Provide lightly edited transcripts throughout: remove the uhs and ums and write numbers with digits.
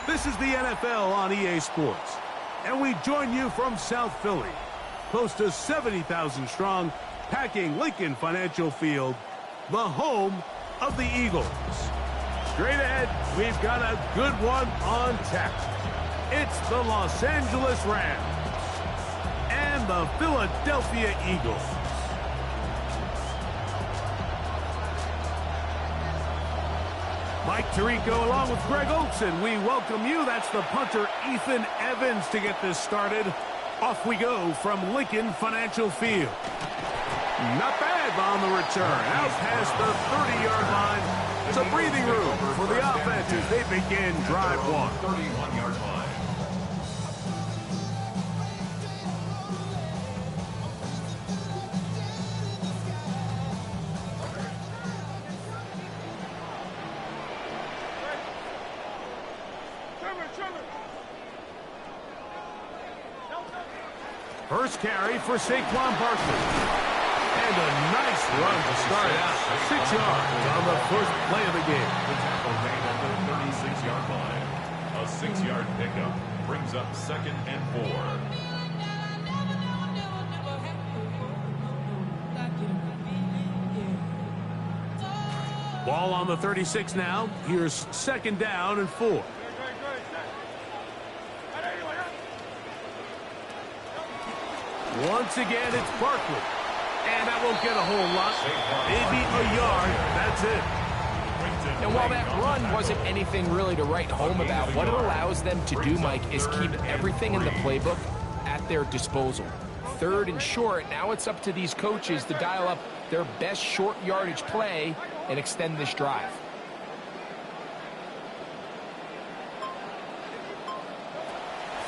This is the NFL on EA Sports, and we join you from South Philly, close to 70,000 strong, packing Lincoln Financial Field, the home of the Eagles. Straight ahead, we've got a good one on tap. It's the Los Angeles Rams and the Philadelphia Eagles. Mike Tirico along with Greg Olson. We welcome you. That's the punter, Ethan Evans, to get this started. Off we go from Lincoln Financial Field. Not bad on the return. Out past the 30-yard line. It's a breathing room for the offense as they begin drive one. 31-yard line. First carry for Saquon Barkley. And a nice run to start out. 6 yards on the first play of the game. The tackle made at the 36-yard line. A 6-yard pickup brings up 2nd and 4. Ball on the 36 now. Here's 2nd down and 4. Once again, it's Barkley. And that won't get a whole lot. Maybe a yard. That's it. And while that run wasn't anything really to write home about, what it allows them to do, Mike, is keep everything in the playbook at their disposal. 3rd and short, now it's up to these coaches to dial up their best short yardage play and extend this drive.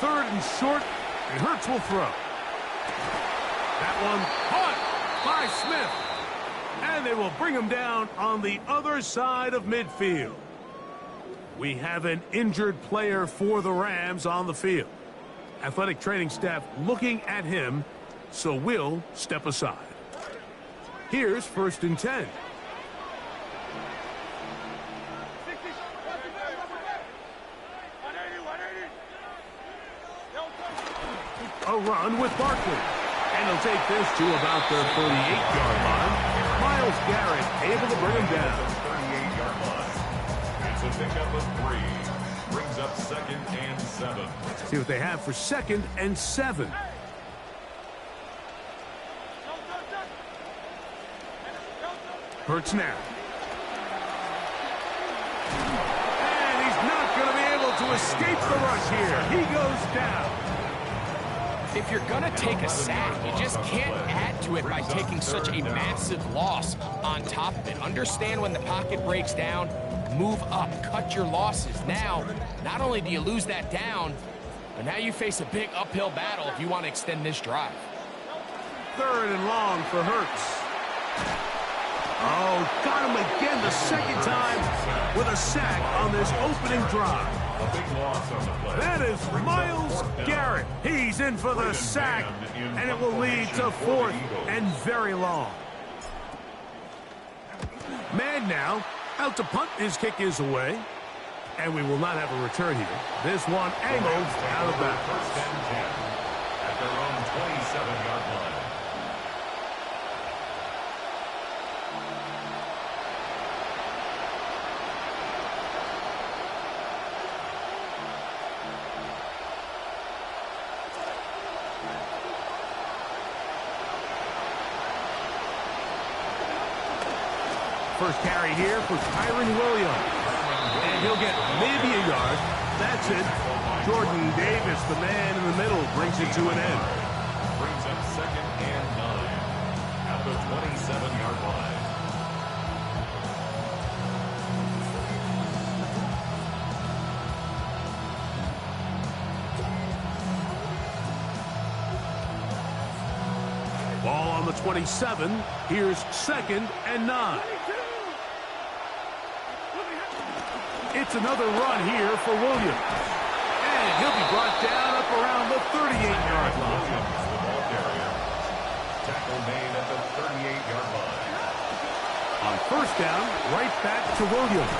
Third and short, and Hurts will throw. That one caught by Smith. And they will bring him down on the other side of midfield. We have an injured player for the Rams on the field. Athletic training staff looking at him, so we'll step aside. Here's 1st and 10. A run with Barkley. And he'll take this to about the 38-yard line. Myles Garrett able to bring him down. 38-yard line. It's a pickup of 3. Brings up 2nd and 7. See what they have for 2nd and 7. Hurts now. And he's not going to be able to escape the rush here. He goes down. If you're going to take a sack, you just can't add to it by taking such a massive loss on top of it. Understand when the pocket breaks down, move up, cut your losses. Now, not only do you lose that down, but now you face a big uphill battle if you want to extend this drive. 3rd and long for Hurts. Oh, got him again the 2nd time with a sack on this opening drive. A big loss on the play. That is Myles Garrett. He's in for the sack, and it will lead to 4th and very long. Man now, out to punt. His kick is away, and we will not have a return here. This one angled out of bounds. 1st and 10 at their own 27-yard line. First carry here for Kyren Williams. And he'll get maybe a yard. That's it. Jordan Davis, the man in the middle, brings it to an end. Brings up 2nd and 9 at the 27-yard line. Ball on the 27. Here's 2nd and 9. It's another run here for Williams. And he'll be brought down up around the 38-yard line. Williams, the ball carrier. Tackle made at the 38-yard line. On first down, right back to Williams.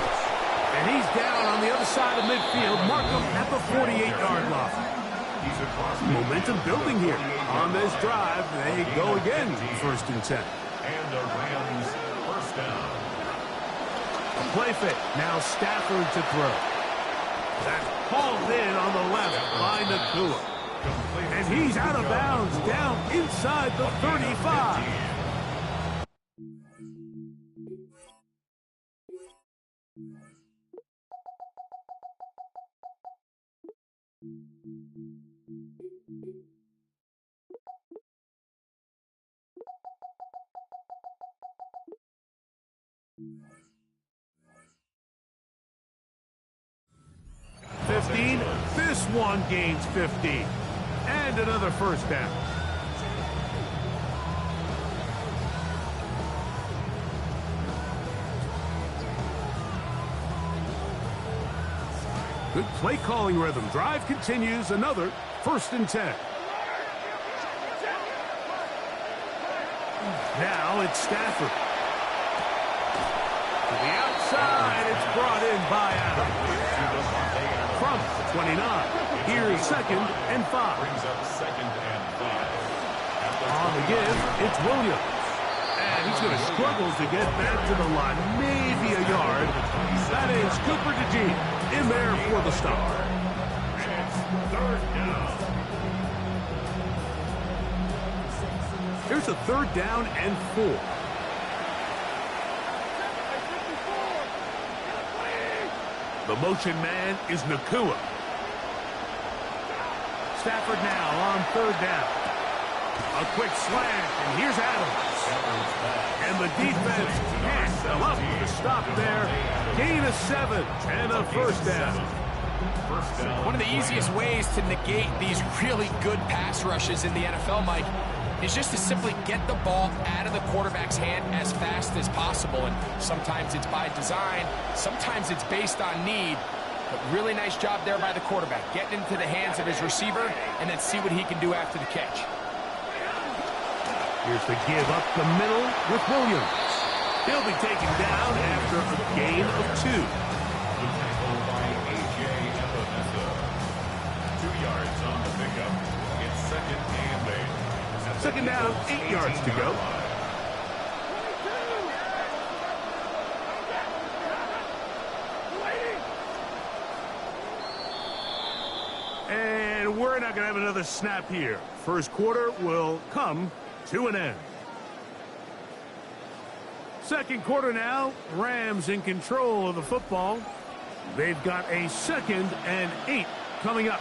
And he's down on the other side of midfield. Mark him at the 48-yard line. He's across Momentum building here. On this drive, they go again, 1st and 10. And the Rams first down. A play fake. Now Stafford to throw. That's hauled in on the left by Nacua. And he's out of bounds, down inside the 35. This one gains 15. And another first down. Good play calling rhythm. Drive continues. Another 1st and 10. Now it's Stafford. To the outside. It's brought in by Adams. From 29. Here's 2nd and 5. Brings up 2nd and 5. On the give, it's Williams. And he's going to struggle to get back to the line. Maybe a yard. That is Cooper DeJean in there for the stop. And it's 3rd down. Here's a 3rd down and 4. The motion man is Nacua. Stafford now on 3rd down. A quick slant, and here's Adams. And the defense can't come up with a stop there. Gain of 7 and a first down. One of the easiest ways to negate these really good pass rushes in the NFL, Mike, is just to simply get the ball out of the quarterback's hand as fast as possible. And sometimes it's by design, sometimes it's based on need. But really nice job there by the quarterback, getting into the hands of his receiver and then see what he can do after the catch. Here's the give up the middle with Williams. He'll be taken down after a gain of 2. The tackle by A.J. Epinesa. 2 yards on the pickup. It's 2nd and 8. 2nd down, 8 yards to go. And we're not going to have another snap here. First quarter will come to an end. Second quarter now, Rams in control of the football. They've got a 2nd and 8 coming up.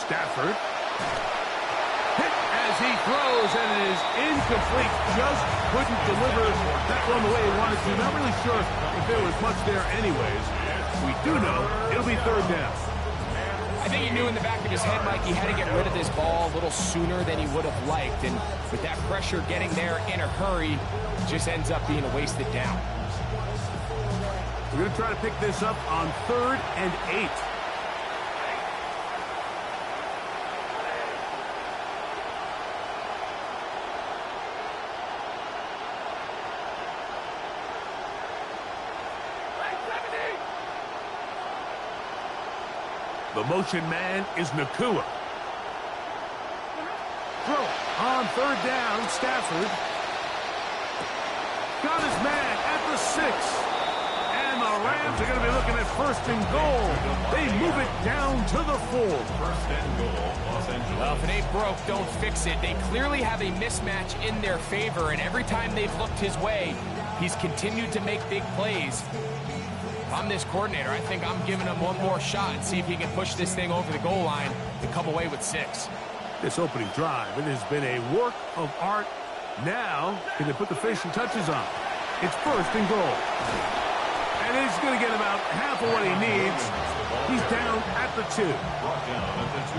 Stafford. Hit as he throws, and it is incomplete. Just couldn't deliver that one the way he wanted to. Not really sure if there was much there anyways. We do know it'll be 3rd down. I think he knew in the back of his head, Mike, he had to get rid of this ball a little sooner than he would have liked. And with that pressure getting there in a hurry, it just ends up being a wasted down. We're going to try to pick this up on 3rd and 8. The motion man is Nacua. Throw on 3rd down, Stafford. Got his man at the 6. And the Rams are going to be looking at 1st and goal. They move it down to the 4. 1st and goal, Los Angeles. Well, if it ain't broke, don't fix it. They clearly have a mismatch in their favor, and every time they've looked his way, he's continued to make big plays. If I'm this coordinator, I think I'm giving him one more shot and see if he can push this thing over the goal line and come away with 6. This opening drive, it has been a work of art. Now, can they put the finishing touches on? It's 1st and goal. And he's going to get about half of what he needs. He's down at the 2.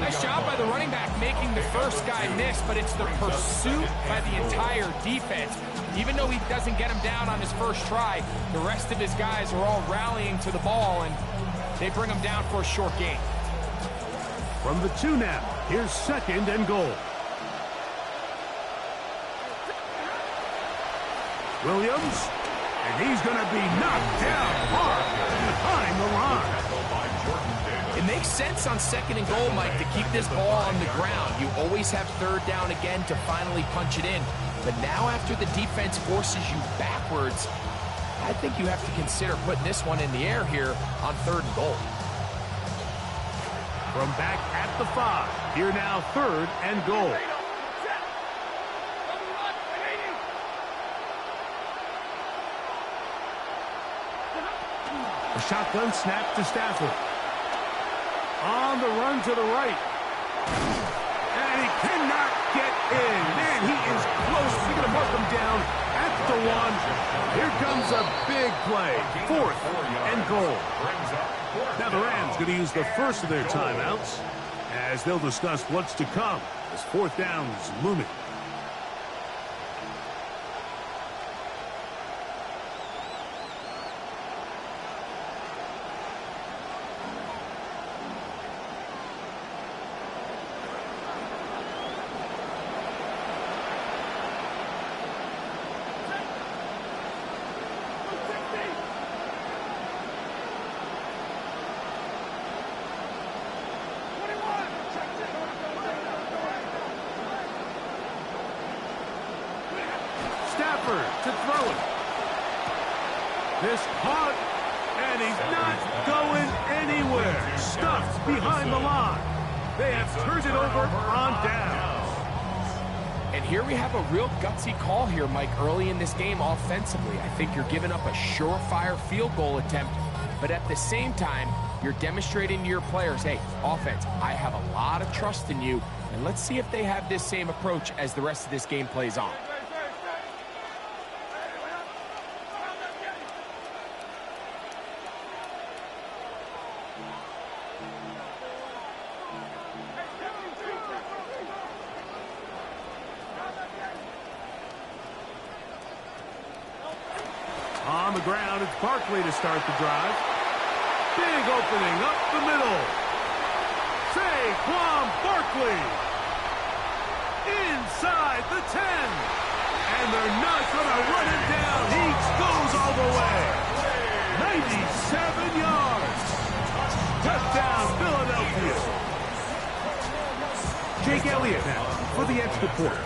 Nice job by the running back making the first guy miss, but it's the pursuit by the entire defense. Even though he doesn't get him down on his first try, the rest of his guys are all rallying to the ball, and they bring him down for a short gain. From the 2 now, here's 2nd and goal. Williams, and he's going to be knocked down hard behind the line. It makes sense on 2nd and goal, Mike, to keep this ball on the ground. You always have 3rd down again to finally punch it in. But now after the defense forces you backwards, I think you have to consider putting this one in the air here on 3rd and goal. From back at the 5, here now 3rd and goal. A shotgun snap to Stafford. On the run to the right. And he cannot get in. Man, he is close. He's going to mark him down at the 1. Here comes a big play. 4th and goal. Now the Rams going to use the first of their timeouts as they'll discuss what's to come as 4th down is looming. To throw it. This caught, and he's not going anywhere. Stuffed behind the line. They have turned it over on downs. And here we have a real gutsy call here, Mike, early in this game offensively. I think you're giving up a surefire field goal attempt, but at the same time, you're demonstrating to your players, hey, offense, I have a lot of trust in you, and let's see if they have this same approach as the rest of this game plays on. On the ground, it's Barkley to start the drive. Big opening up the middle. Saquon Barkley. Inside the 10. And they're not going to run him down. He goes all the way. 97 yards. Touchdown, Philadelphia. Jake Elliott now for the extra point.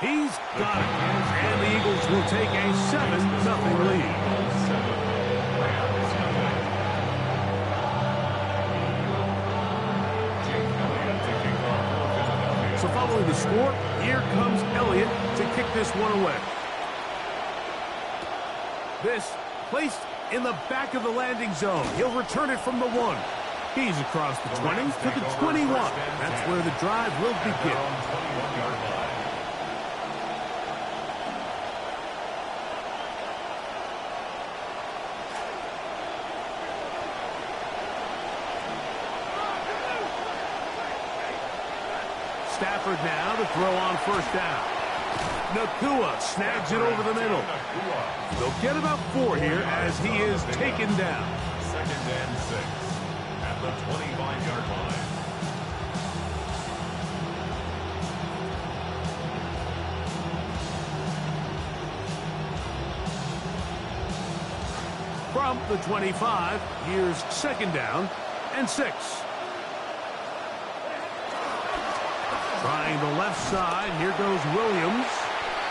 He's got it, and the Eagles will take a 7-0 lead. So following the score, here comes Elliott to kick this one away. This placed in the back of the landing zone. He'll return it from the 1. He's across the 20 to the 21. That's where the drive will begin. Stafford now to throw on 1st down. Nacua snags it over the middle. They'll get about 4 here as he is taken down. 2nd and 6 at the 25-yard line. From the 25, here's 2nd down and 6. Trying the left side, here goes Williams.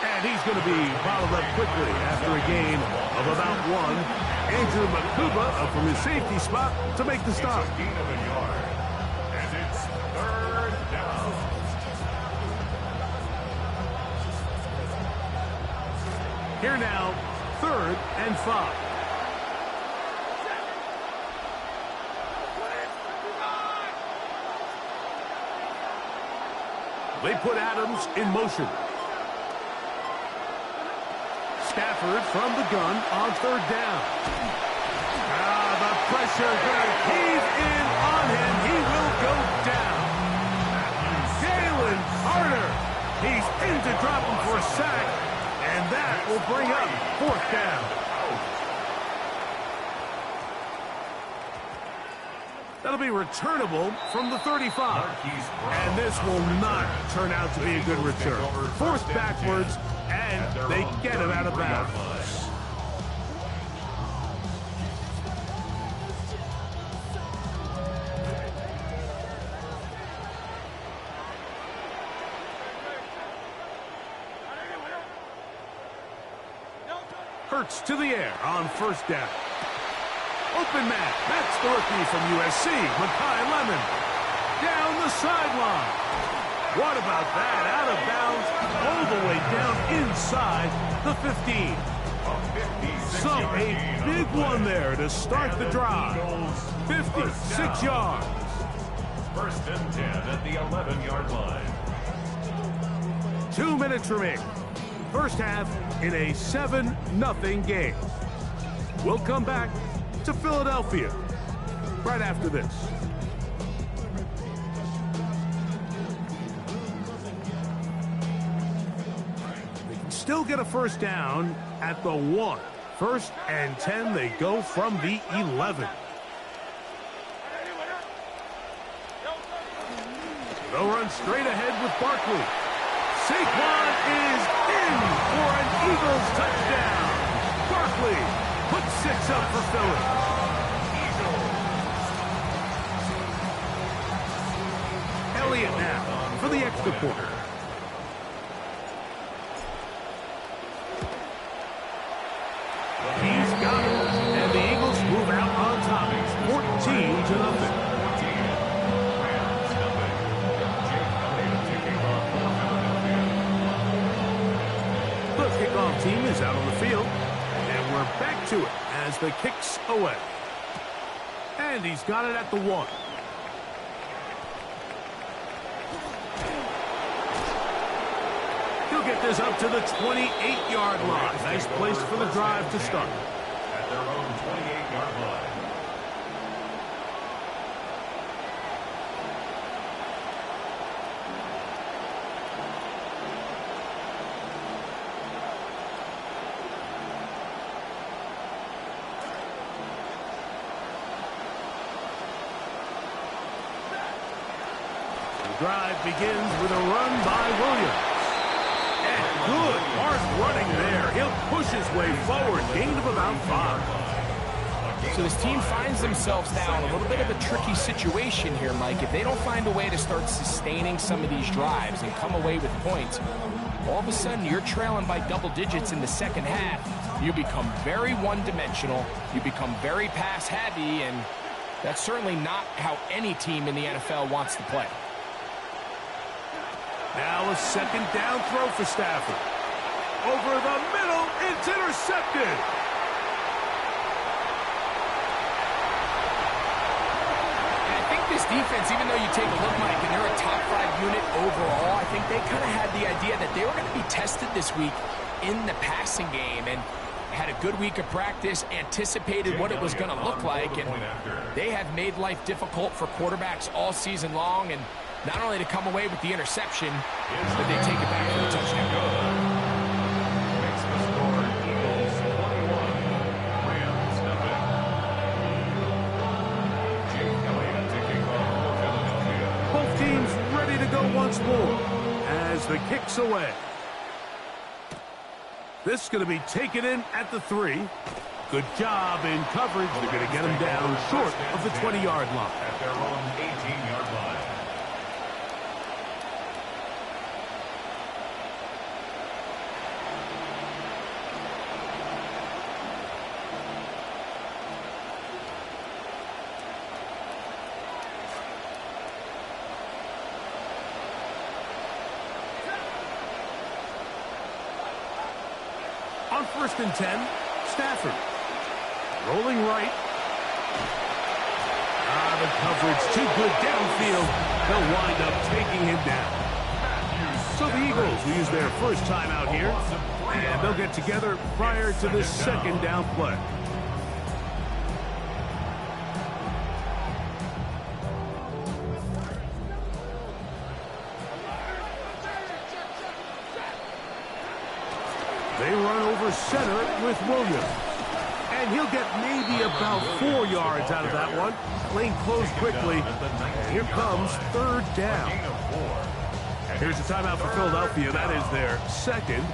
And he's going to be bottled up quickly after a gain of about 1. Andrew Makuba up from his safety spot to make the stop. Gain of a yard. And it's 3rd down. Here now, 3rd and 5. They put Adams in motion. Stafford from the gun on 3rd down. The pressure going to cave in on him. He will go down. Jalen Carter. He's in to drop him for a sack, and that will bring up 4th down. That'll be returnable from the 35. And this will not turn out to be a good return. Forced backwards, and they get him out of bounds. Hurts to the air on 1st down. Open man. That's the rookie from USC, Makai Lemon. Down the sideline. What about that? Out of bounds, all the way down inside the 15. So a big one there to start the drive. 56 yards. 1st and 10 at the 11-yard line. 2 minutes remaining. 1st half in a 7-0 game. We'll come back to Philadelphia right after this. They can still get a 1st down at the 1. 1st and 10, they go from the 11. They'll run straight ahead with Barkley. Saquon is in for an Eagles touchdown. Barkley puts 6 up for Philly. Elliott now for the extra point. He's got it. And the Eagles move out on top. 14-0. The kickoff team is out on the field. And we're back to it as the kick's away. And he's got it at the 1. He'll get this up to the 28-yard line. Nice place for the drive to start. At their own 28-yard line. The drive begins with a run by Williams. And good hard running there. He'll push his way forward. Gain of about 5. So this team finds themselves now in a little bit of a tricky situation here, Mike. If they don't find a way to start sustaining some of these drives and come away with points, all of a sudden you're trailing by double digits in the 2nd half. You become very one-dimensional. You become very pass-heavy, and that's certainly not how any team in the NFL wants to play. Now a 2nd down throw for Stafford. Over the middle, it's intercepted. And I think this defense, even though you take a look, Mike, and they're a top 5 unit overall, I think they kind of had the idea that they were going to be tested this week in the passing game and had a good week of practice, anticipated what it was going to look like, and they have made life difficult for quarterbacks all season long, and not only to come away with the interception, but they take it back for the touchdown. Makes the score Eagles 21, Rams nothing. Jake Elliott taking off for Philadelphia. Both teams ready to go once more as the kick's away. This is going to be taken in at the 3. Good job in coverage. They're going to get him down short of the 20-yard line. At their own 18-yard line. On On 1st and 10, Stafford. Rolling right. The coverage too good downfield. They'll wind up taking him down. So the Eagles will use their first timeout here, and they'll get together prior to this second down play. They run over center with Williams. And he'll get maybe about 4 yards out of that one. Lane closed quickly. And here comes 3rd down. Here's a timeout for Philadelphia. That is their second.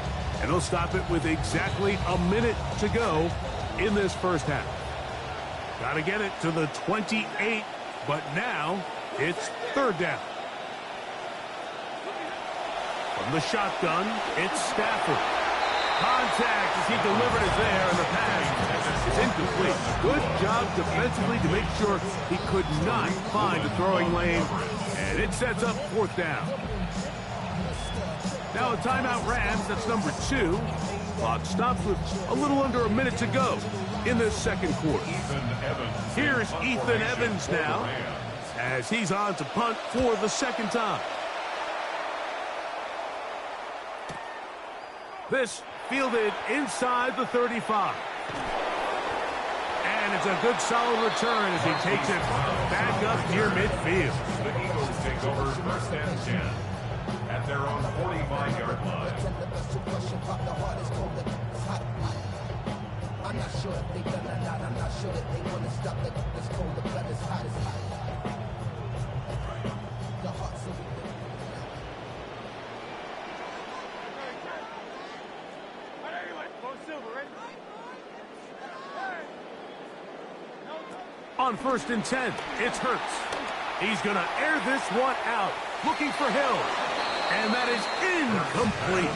And they'll stop it with exactly a minute to go in this first half. Got to get it to the 28, but now it's 3rd down. From the shotgun, it's Stafford. Contact as he delivered it there, and the pass is incomplete. Good job defensively to make sure he could not find the throwing lane, and it sets up 4th down. Now a timeout Rams, that's number 2. Clock stops with a little under a minute to go in this second quarter. Here's Ethan Evans now as he's on to punt for the second time. This fielded inside the 35. And it's a good solid return as he takes it back up near midfield. The Eagles take over 1st and 10 at their own 45-yard line. I'm not sure if they're gonna not. I'm not sure that they want to stop it. It's cold, the blood is hot as hot. The heart's so On 1st and 10, it's Hurts. He's going to air this one out, looking for Hill. And that is incomplete.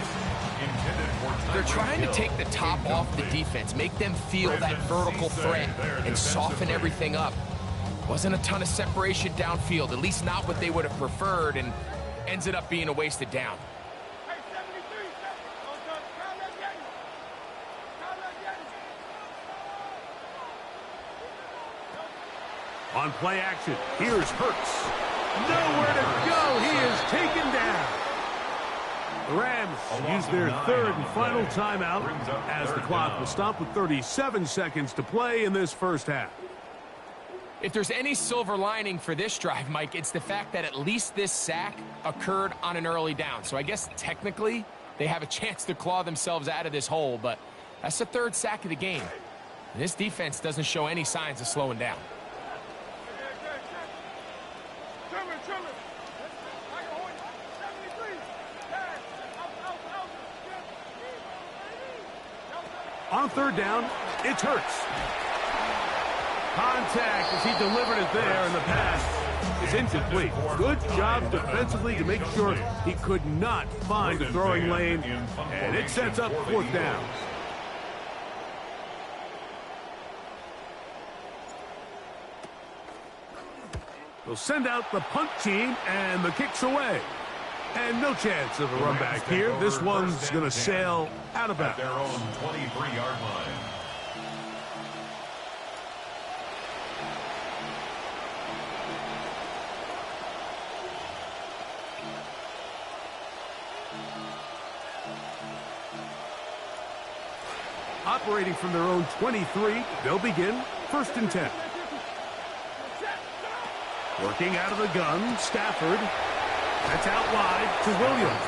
They're trying to take the top off the defense, make them feel that vertical threat, and soften everything up. Wasn't a ton of separation downfield, at least not what they would have preferred, and ended up being a wasted down. On play action, here's Hurts. Nowhere to go. He is taken down. The Rams use their 3rd and final timeout as the clock will stop with 37 seconds to play in this first half. If there's any silver lining for this drive, Mike, it's the fact that at least this sack occurred on an early down. So I guess technically they have a chance to claw themselves out of this hole, but that's the 3rd sack of the game. And this defense doesn't show any signs of slowing down. On 3rd down, it's Hurts. Contact as he delivered it there, and the pass is incomplete. Good job defensively to make sure he could not find the throwing lane, and it sets up 4th down. They'll send out the punt team, and the kick's away. And no chance of a run back here. This one's going to sail out of bounds. Their own 23-yard line. Operating from their own 23, they'll begin 1st and 10. Working out of the gun, Stafford. That's out wide to Williams.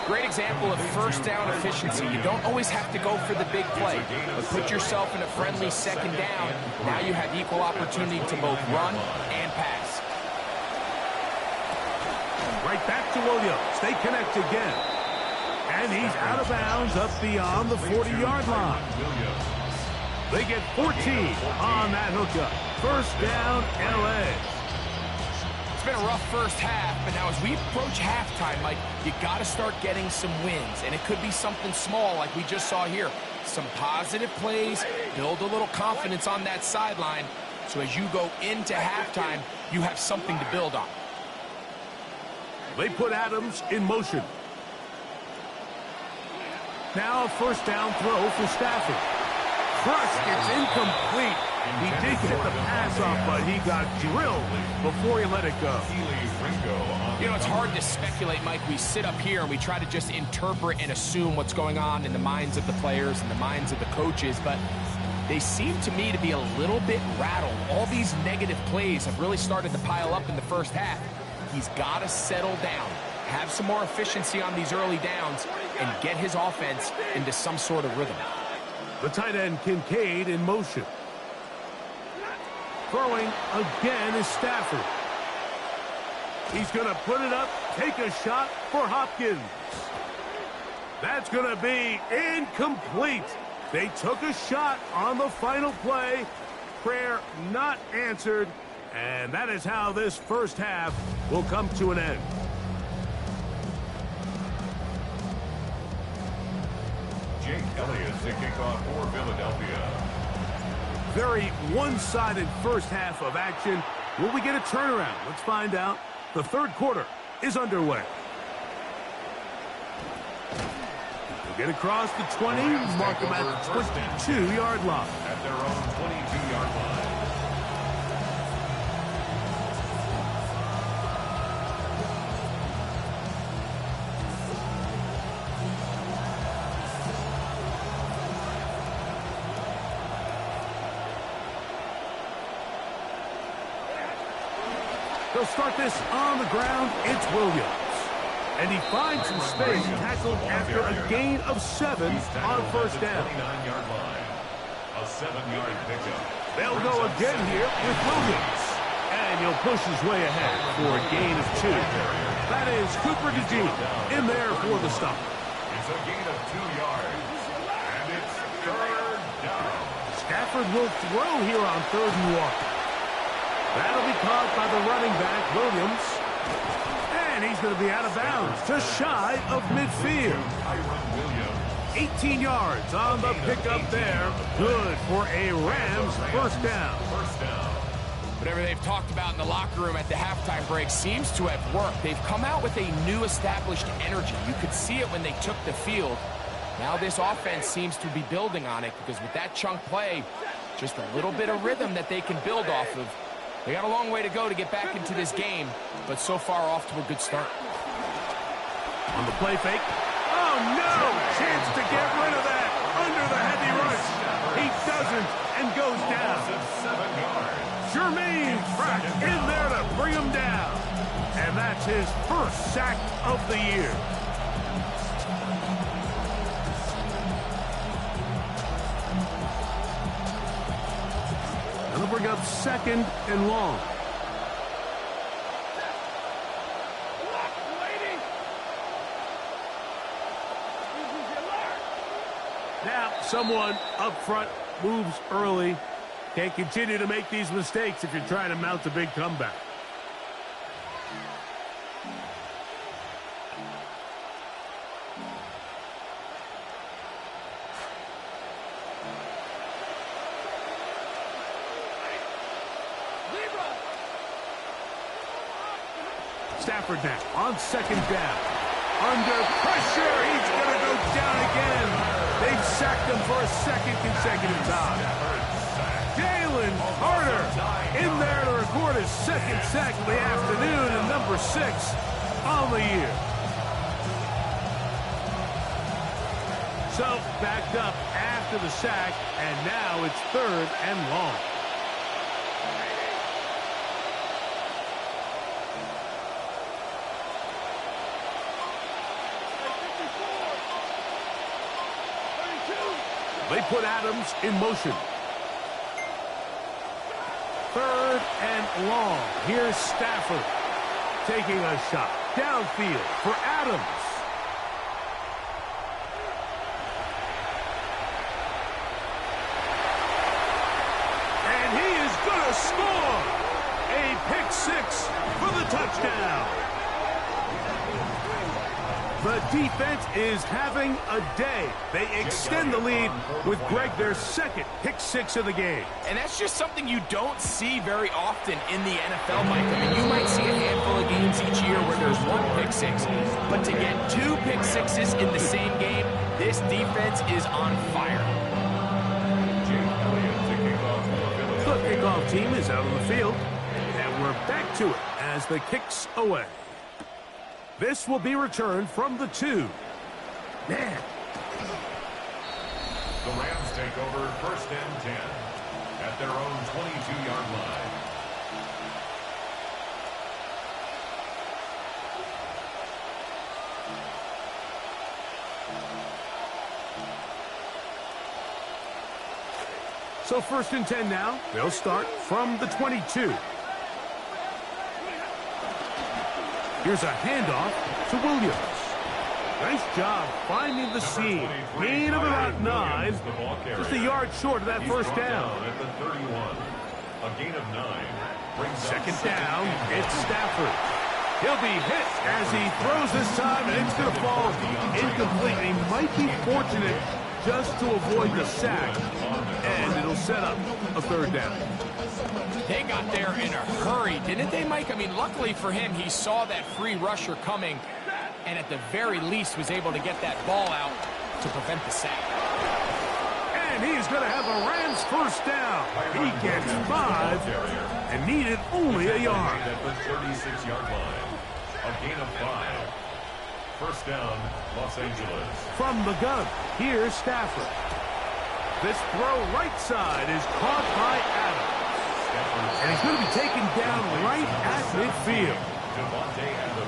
Great example of 1st down efficiency. You don't always have to go for the big play, but put yourself in a friendly 2nd down. Now you have equal opportunity to both run and pass. Right back to Williams. They connect again. And he's out of bounds up beyond the 40-yard line. They get 14 on that hookup. 1st down, L.A. It's been a rough first half, but now as we approach halftime, Mike, you got to start getting some wins, and it could be something small like we just saw here. Some positive plays, build a little confidence on that sideline, so as you go into halftime, you have something to build on. They put Adams in motion. Now a first down throw for Stafford. Crushed, it's incomplete. He did get the pass off, but he got drilled before he let it go. You know, it's hard to speculate, Mike. We sit up here and we try to just interpret and assume what's going on in the minds of the players and the minds of the coaches, but they seem to me to be a little bit rattled. All these negative plays have really started to pile up in the first half. He's got to settle down, have some more efficiency on these early downs, and get his offense into some sort of rhythm. The tight end, Kincaid, in motion. Throwing again is Stafford. He's going to put it up, take a shot for Hopkins. That's going to be incomplete. They took a shot on the final play. Prayer not answered. And that is how this first half will come to an end. Jake Elliott to kick off for Philadelphia. Very one-sided first half of action. Will we get a turnaround? Let's find out. The third quarter is underway. We'll get across the 20, mark them at the 22-yard line. At their own 22-yard line. They'll start this on the ground. It's Williams. And he finds some space, tackled after a gain of 7 on first down. 29-yard line. A 7-yard pickup. They'll go again here with Williams. And he'll push his way ahead for a gain of 2. That is Cooper DeJean in there for the stop. It's a gain of 2 yards. And it's third down. Stafford will throw here on 3rd and 1. That'll be caught by the running back, Williams. And he's going to be out of bounds, just shy of midfield. 18 yards on the pickup there. Good for a Rams first down. Whatever they've talked about in the locker room at the halftime break seems to have worked. They've come out with a new established energy. You could see it when they took the field. Now this offense seems to be building on it because with that chunk play, just a little bit of rhythm that they can build off of. They got a long way to go to get back into this game, but so far off to a good start. On the play fake. Oh, no! Chance to get rid of that under the heavy rush. He doesn't and goes down. Jermaine Pratt in there to bring him down. And that's his first sack of the year. They'll bring up 2nd and long. Now, someone up front moves early. Can't continue to make these mistakes if you're trying to mount a big comeback. Stafford now on 2nd down. Under pressure, he's going to go down again. They've sacked him for a 2nd consecutive time. Jalen Carter in there to record his 2nd sack of the afternoon and number 6 on the year. So backed up after the sack, and now it's 3rd and long. They put Adams in motion. 3rd and long. Here's Stafford taking a shot downfield for Adams. And he is going to score. A pick 6 for the touchdown. The defense is having a day. They extend the lead with Greg, their 2nd pick 6 of the game. And that's just something you don't see very often in the NFL, Mike. I mean, you might see a handful of games each year where there's 1 pick 6, but to get 2 pick 6s in the same game, This defense is on fire. Jake Elliott to kick off for The kickoff team is out on the field, and we're back to it as the kick's away. This will be returned from the 2. Man. The Rams take over 1st and 10 at their own 22-yard line. So 1st and 10 now. They'll start from the 22. Here's a handoff to Williams. Nice job finding the seam. Gain of about 9. Just a yard short of that first down. At the 31. A gain of 9. Brings Second down, it's Stafford. He'll be hit as he throws this time, and it's going to fall incomplete. He might be fortunate just to avoid the sack, and it'll set up a 3rd down. They got there in a hurry, didn't they, Mike? I mean, luckily for him, he saw that free rusher coming, and at the very least was able to get that ball out to prevent the sack. And he's going to have a Rams 1st down. He gets 5 and needed only a yard. At the 36-yard line. A gain of 5. 1st down, Los Angeles. From the gun, here's Stafford. This throw right side is caught by Adams. And he's going to be taken down right at midfield.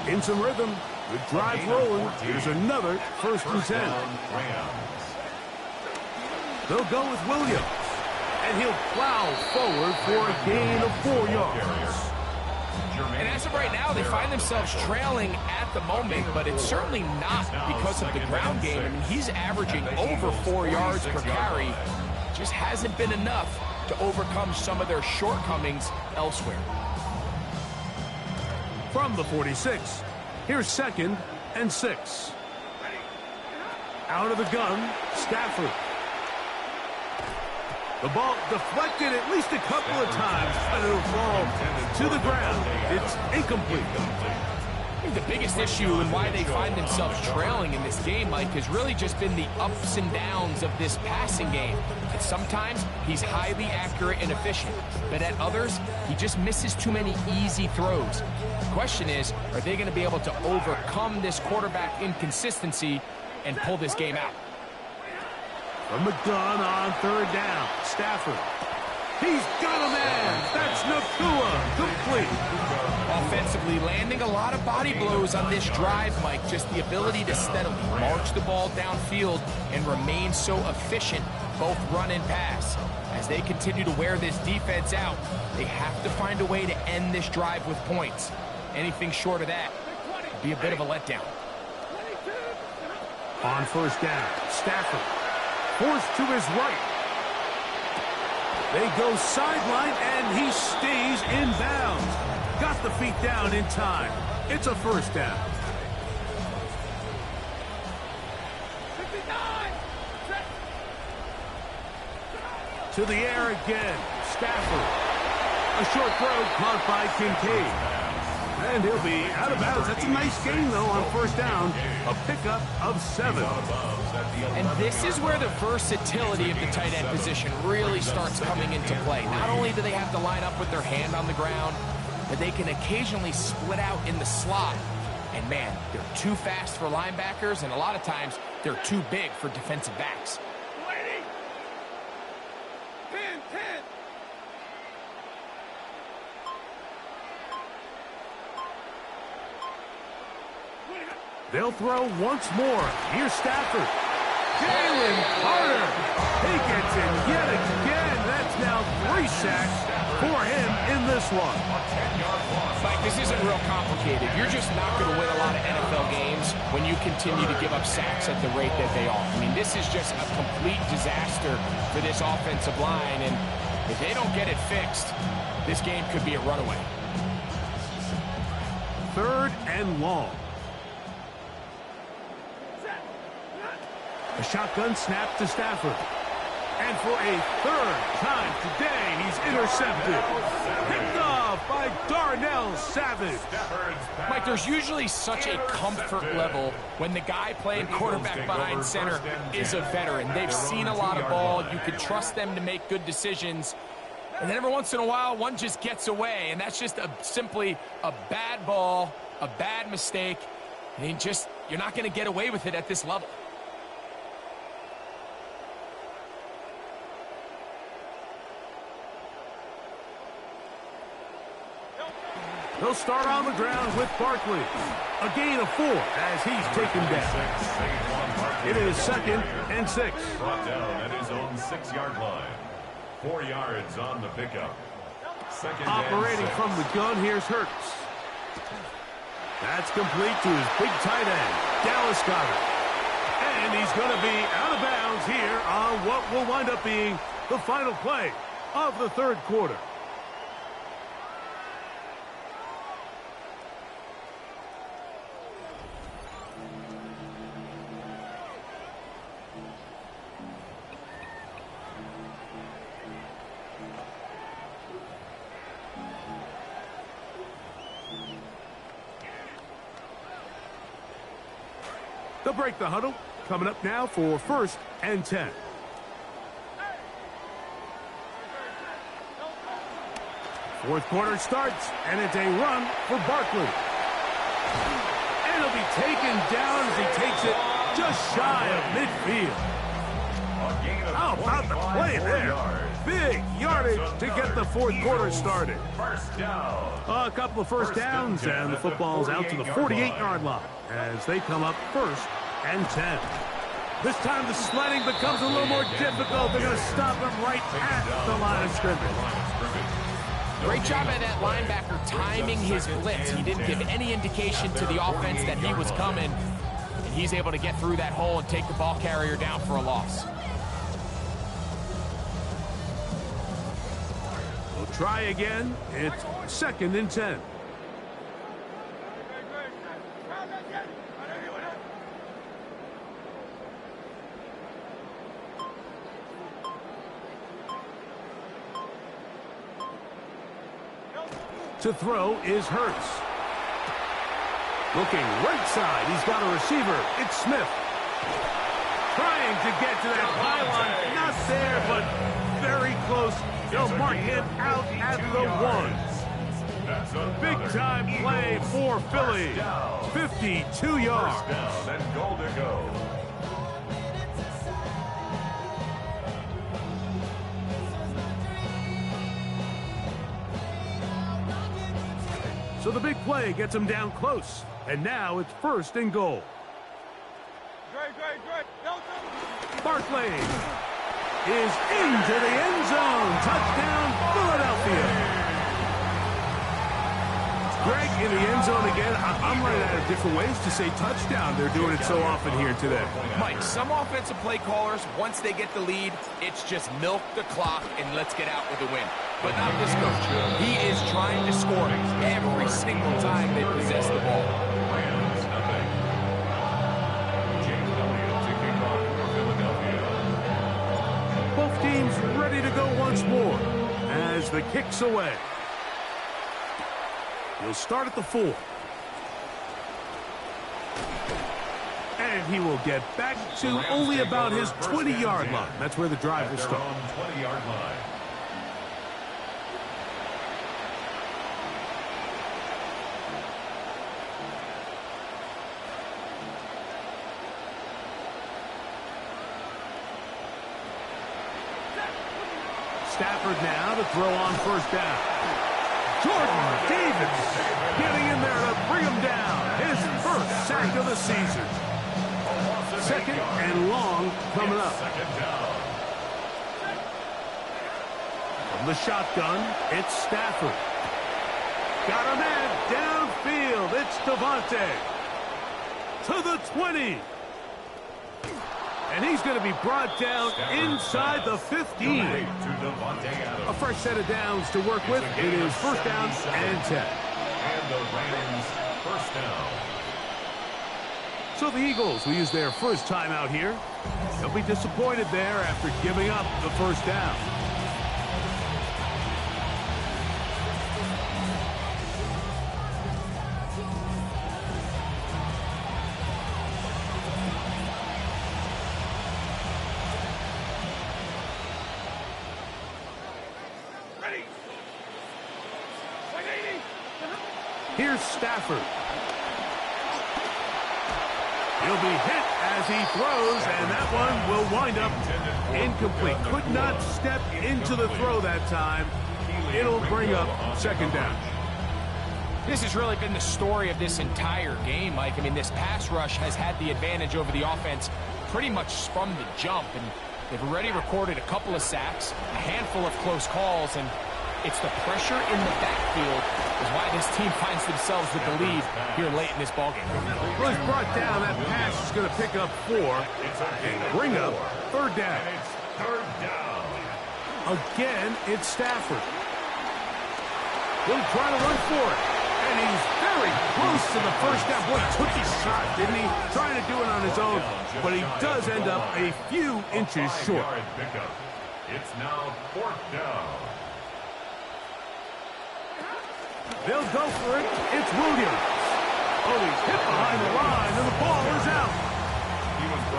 In some rhythm, good drive rolling. Here's another 1st and 10. They'll go with Williams. And he'll plow forward for a gain of 4 yards. And as of right now, they find themselves trailing at the moment, but it's certainly not because of the ground game. I mean, he's averaging over 4 yards per carry. Just hasn't been enough to overcome some of their shortcomings elsewhere. From the 46, here's 2nd and 6. Out of the gun, Stafford. The ball deflected at least a couple of times, but it'll fall to the ground. It's incomplete. I think the biggest issue and why they find themselves trailing in this game, Mike, has really just been the ups and downs of this passing game. And sometimes he's highly accurate and efficient, but at others, he just misses too many easy throws. The question is, are they going to be able to overcome this quarterback inconsistency and pull this game out? From the gun on 3rd down, Stafford. He's got a man. That's Nakua, complete. Offensively, landing a lot of body blows on this drive, Mike. Just the ability to steadily march the ball downfield and remain so efficient, both run and pass. As they continue to wear this defense out, they have to find a way to end this drive with points. Anything short of that would be a bit of a letdown. On 1st down, Stafford. Forced to his right. They go sideline, and he stays in bounds. Got the feet down in time. It's a 1st down. 59. To the air again. Stafford. A short throw caught by Kincaid. And he'll be out of bounds. That's a nice gain, though, on 1st down. A pickup of 7. And this is where the versatility of the tight end position really starts coming into play. Not only do they have to line up with their hand on the ground, but they can occasionally split out in the slot. And, man, they're too fast for linebackers, and a lot of times they're too big for defensive backs. They'll throw once more. Here's Stafford. Jalen Carter. He gets it yet again. That's now 3 sacks for him in this one. Mike, this isn't real complicated. You're just not going to win a lot of NFL games when you continue to give up sacks at the rate that they are. I mean, this is just a complete disaster for this offensive line, and if they don't get it fixed, this game could be a runaway. 3rd and long. A shotgun snap to Stafford. And for a 3rd time today, he's intercepted. Picked off off by Darnell Savage. Mike, there's usually such a comfort level when the guy playing quarterback behind center is a veteran. They've seen a lot of ball. You can trust them to make good decisions. And then every once in a while, one just gets away, and that's just simply a bad ball, a bad mistake. And you're not going to get away with it at this level. They'll start on the ground with Barkley. A gain of 4 as he's taken down. It is 2nd and 6. Brought down at his own 6-yard line. 4 yards on the pickup. Operating from the gun, here's Hurts. That's complete to his big tight end, Dallas Goedert. And he's going to be out of bounds here on what will wind up being the final play of the 3rd quarter. They'll break the huddle. Coming up now for 1st and 10. Fourth quarter starts, and it's a run for Barkley. And he'll be taken down as he takes it just shy of midfield. How about the play there? Big yardage to get the 4th quarter started. A couple of first downs, and the football's out to the 48-yard line as they come up 1st and 10. This time the sledding becomes a little more difficult. They're going to stop him right at the line of scrimmage. Great job by that linebacker timing his blitz. He didn't give any indication to the offense that he was coming, and he's able to get through that hole and take the ball carrier down for a loss. We'll try again. It's 2nd and 10. To throw is Hurts. Looking right side. He's got a receiver. It's Smith. Trying to get to that pylon. Not there, but very close. They'll mark him out at the 1. Big-time play for Philly. 52 yards. And goal to go. So the big play gets him down close. And now it's 1st and goal. Barkley is into the end zone. Touchdown, Philadelphia. Greg in the end zone again. I'm running out of different ways to say touchdown. They're doing it so often here today. Mike, some offensive play callers, once they get the lead, it's just milk the clock and let's get out with a win. But not this coach. He is trying to score every single time they possess the ball. Rams nothing. James Elliott to kick off for Philadelphia. Both teams ready to go once more as the kick's away. He'll start at the 4. And he will get back to only about his 20-yard line. That's where the drive will start. 20-yard line. Stafford now to throw on 1st down. Jordan Davis getting in there to bring him down. His 1st sack of the season. 2nd and long coming up. From the shotgun, it's Stafford. Got a man downfield. It's Devontae. To the 20. And he's going to be brought down inside the 15. A fresh set of downs to work with. It is 1st down and 10. And the Rams 1st down. So the Eagles will use their first timeout here. They'll be disappointed there after giving up the 1st down. Here's Stafford. He'll be hit as he throws, and that one will wind up incomplete. Could not step into the throw that time. It'll bring up second down. This has really been the story of this entire game, Mike. I mean, this pass rush has had the advantage over the offense pretty much from the jump, and they've already recorded a couple of sacks, a handful of close calls, and it's the pressure in the backfield is why this team finds themselves with the lead here late in this ballgame. Well, it's brought down. That pass is going to pick up 4 and bring up third down. Again, it's Stafford. He'll try to run for it. And he's very close to the first down. Boy, he took his shot, didn't he? Trying to do it on his own, but he does end up a few inches short. It's now fourth down. They'll go for it. It's Williams. Oh, he's hit behind the line, and the ball is out.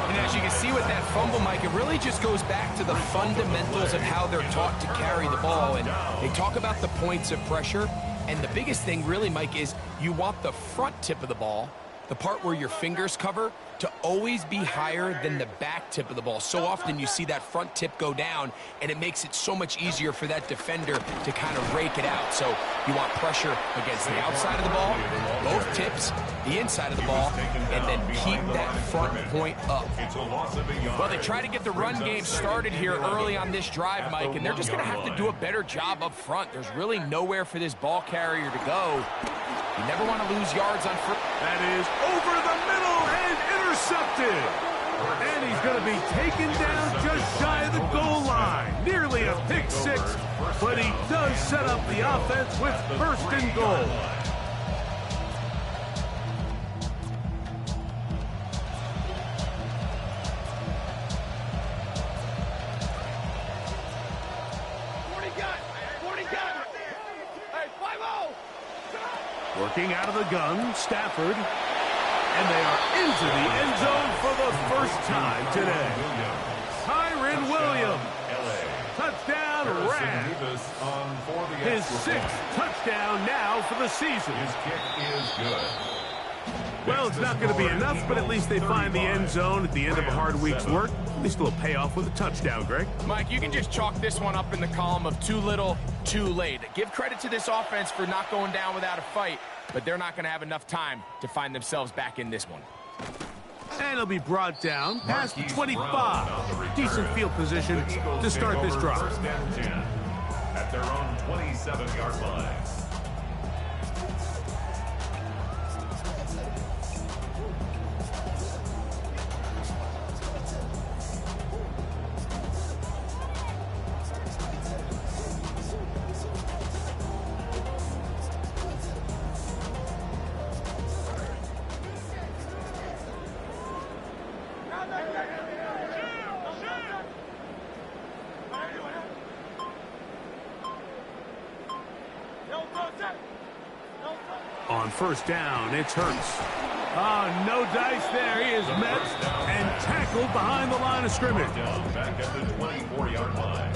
And as you can see with that fumble, Mike, it really just goes back to the fundamentals of how they're taught to carry the ball. And they talk about the points of pressure. And the biggest thing really, Mike, is you want the front tip of the ball, the part where your fingers cover, to always be higher than the back tip of the ball. So often you see that front tip go down, and it makes it so much easier for that defender to kind of rake it out. So you want pressure against the outside of the ball, both tips, the inside of the ball, and then keep that front point up. Well, they try to get the run game started here early on this drive, Mike, and they're just going to have to do a better job up front. There's really nowhere for this ball carrier to go. You never want to lose yards on first. That is over the middle and intercepted. And he's going to be taken down just shy of the goal line. Nearly a pick six, but he does set up the offense with first and goal. Working out of the gun, Stafford. And they are into the end zone for the first time today. Kyren Williams. Touchdown, Rams. His 6th touchdown now for the season. His kick is good. Well, it's not going to be enough, but at least they find the end zone at the end of a hard week's work. At least a little payoff with a touchdown, Greg. Mike, you can just chalk this one up in the column of too little, too late. Give credit to this offense for not going down without a fight, but they're not going to have enough time to find themselves back in this one. And it'll be brought down past the 25. Decent field position to start this drive. First and 10 at their own 27-yard line. On first down, it's Hurts. Oh, no dice there. He is met and tackled behind the line of scrimmage. Back at the 24-yard line.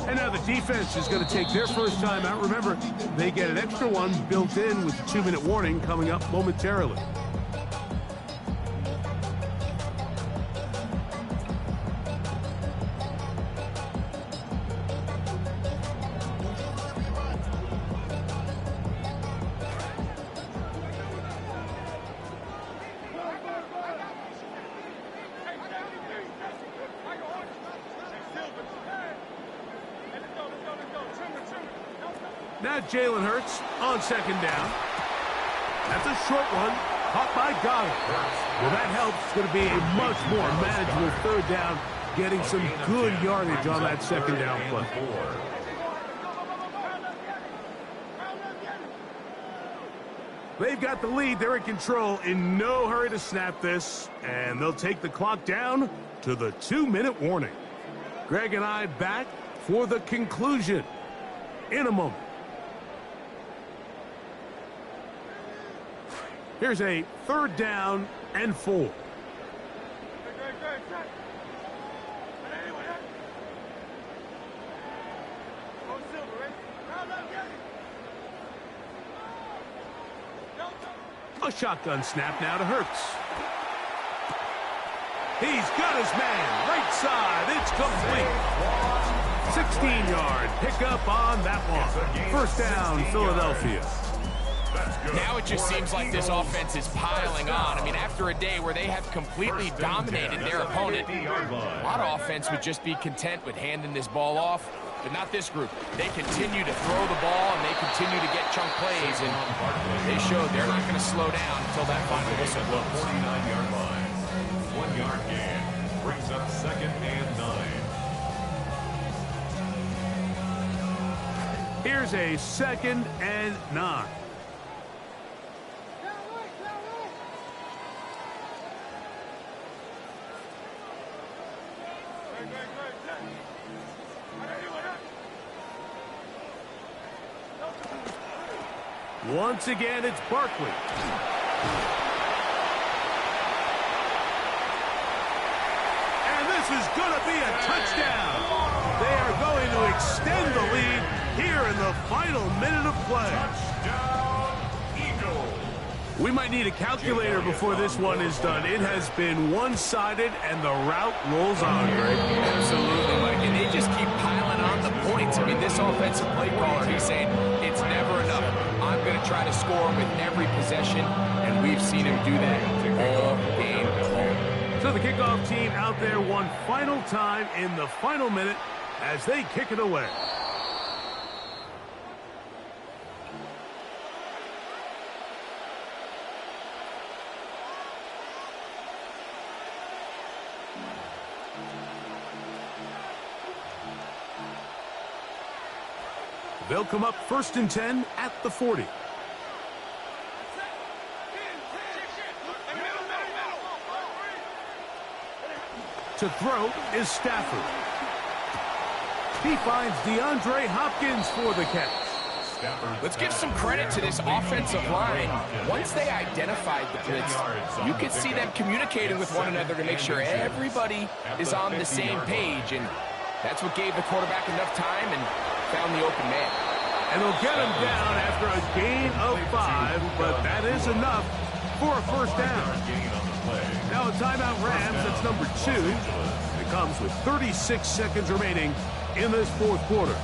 And now the defense is going to take their first time out. Remember, they get an extra one built in with the 2-minute warning coming up momentarily. Now Jalen Hurts on second down. That's a short one, caught by Goddard. Well, that helps. It's going to be a much more manageable third down, getting some good yardage on that second down play. They've got the lead. They're in control. In no hurry to snap this. And they'll take the clock down to the 2-minute warning. Greg and I back for the conclusion in a moment. Here's a third down and 4. A shotgun snap now to Hurts. He's got his man, right side, it's complete. 16-yard pickup on that one. First down, Philadelphia. Now it just seems like this offense is piling on. I mean, after a day where they have completely dominated their opponent, a lot of offense would just be content with handing this ball off, but not this group. They continue to throw the ball, and they continue to get chunk plays, and they showed they're not going to slow down until that final whistle blows. 49-yard line. 1 yard gain. Brings up 2nd and 9. Here's a 2nd and 9. Once again, it's Barkley. And this is going to be a touchdown. They are going to extend the lead here in the final minute of play. Touchdown, Eagles. We might need a calculator before this one is done. It has been one-sided, and the route rolls on, Greg. Absolutely, Mike. And they just keep piling on the points. I mean, this offensive play caller, he's saying it's never enough. I'm going to try to score with every possession, and we've seen him do that all game long. So the kickoff team out there one final time in the final minute as they kick it away. They'll come up 1st and 10 at the 40. To throw is Stafford. He finds DeAndre Hopkins for the catch. Let's give some credit to this offensive line. Once they identified the blitz, you could see them communicating with one another to make sure everybody is on the same page, and that's what gave the quarterback enough time and found the open man. And they'll get him down after a gain of 5, but that is enough for a first down. Now a timeout Rams, that's number 2. It comes with 36 seconds remaining in this 4th quarter.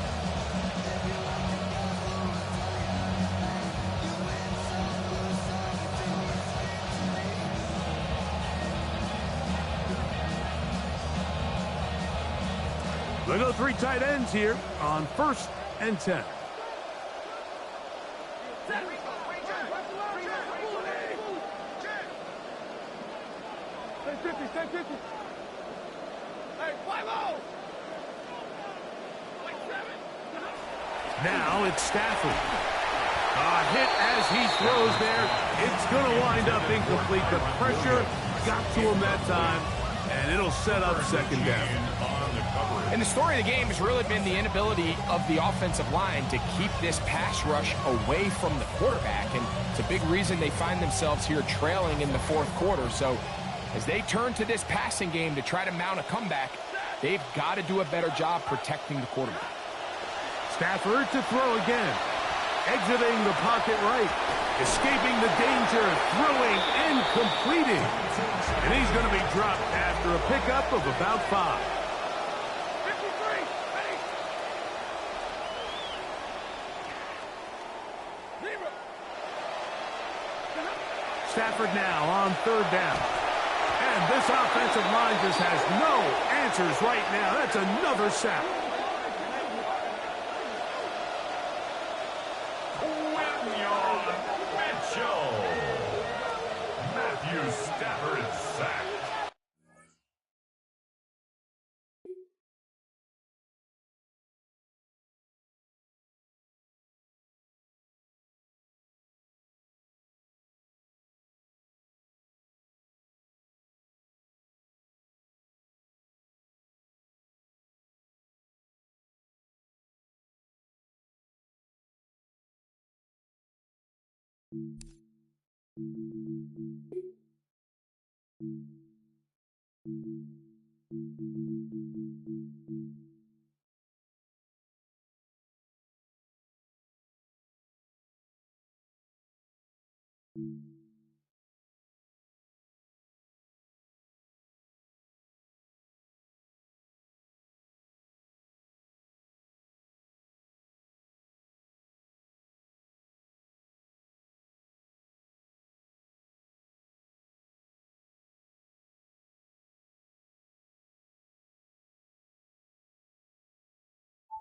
They'll go 3 tight ends here on 1st and 10. Now it's Stafford. A hit as he throws there. It's going to wind up incomplete. The pressure got to him that time, and it'll set up 2nd down. And the story of the game has really been the inability of the offensive line to keep this pass rush away from the quarterback, and it's a big reason they find themselves here trailing in the 4th quarter. So as they turn to this passing game to try to mount a comeback, they've got to do a better job protecting the quarterback. Stafford to throw again. Exiting the pocket right. Escaping the danger. Throwing and completing. And he's going to be dropped after a pickup of about 5. Stafford now on 3rd down. And this offensive line just has no answers right now. That's another sack. Matthew Stafford sacked.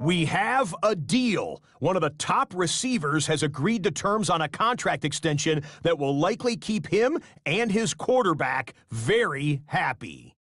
We have a deal. One of the top receivers has agreed to terms on a contract extension that will likely keep him and his quarterback very happy.